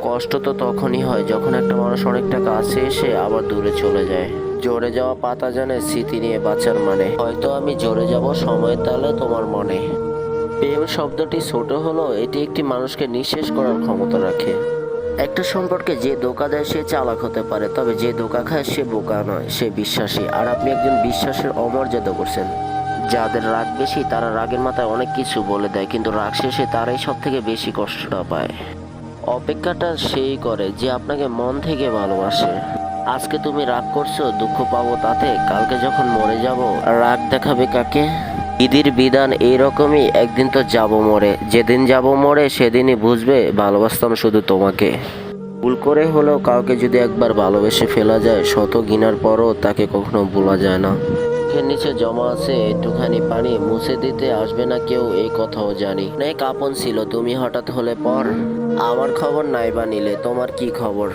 কষ্ট তো তখনই হয় যখন একটা মানুষ অনেকটা কাছে এসে আবার দূরে চলে যায়। ঝরে যাওয়া পাতা জানে স্মৃতি নিয়ে বাঁচার মানে। হয়তো আমি ঝরে যাব সময়ের তালে তোমার মনে। প্রেম শব্দটি ছোট হলেও এটি একটি মানুষকে নিঃশেষ করার ক্ষমতা রাখে। একটা সম্পর্কে যে ধোঁকা দেয় সে চালাক হতে পারে, তবে যে ধোঁকা খায় সে বোকা নয়, সে বিশ্বাসী। আর আপনি একজন বিশ্বাসের অমর্যাদা করছেন। যাদের রাগ বেশি তারা রাগের মাথায় অনেক কিছু বলে দেয়, কিন্তু রাগ শেষে তারাই সব থেকে বেশি কষ্টটা পায়। অপেক্ষাটা সেই করে যে আপনাকে মন থেকে ভালোবাসে। আজকে তুমি রাগ করছো, দুঃখ পাবো তাতে, কালকে যখন মরে যাব রাগ দেখাবে কাকে? বিধির বিধান এইরকমই, একদিন তো যাব মরে। যেদিন যাব মরে সেদিনই বুঝবে ভালোবাসতাম শুধু তোমাকে। ভুল করে হলেও কাউকে যদি একবার ভালোবেসে ফেলা যায়, শত ঘৃণার পরও তাকে কখনো ভোলা যায় না। চোখের নিচে জমা আছে একটুখানি পানি, মুছে দিতে আসবে না কেউ, এই কথাও জানি। অনেক আপন ছিল তুমি হঠাৎ হলে পর। আমার খবর নাই বা নিলে তোমার কি খবর?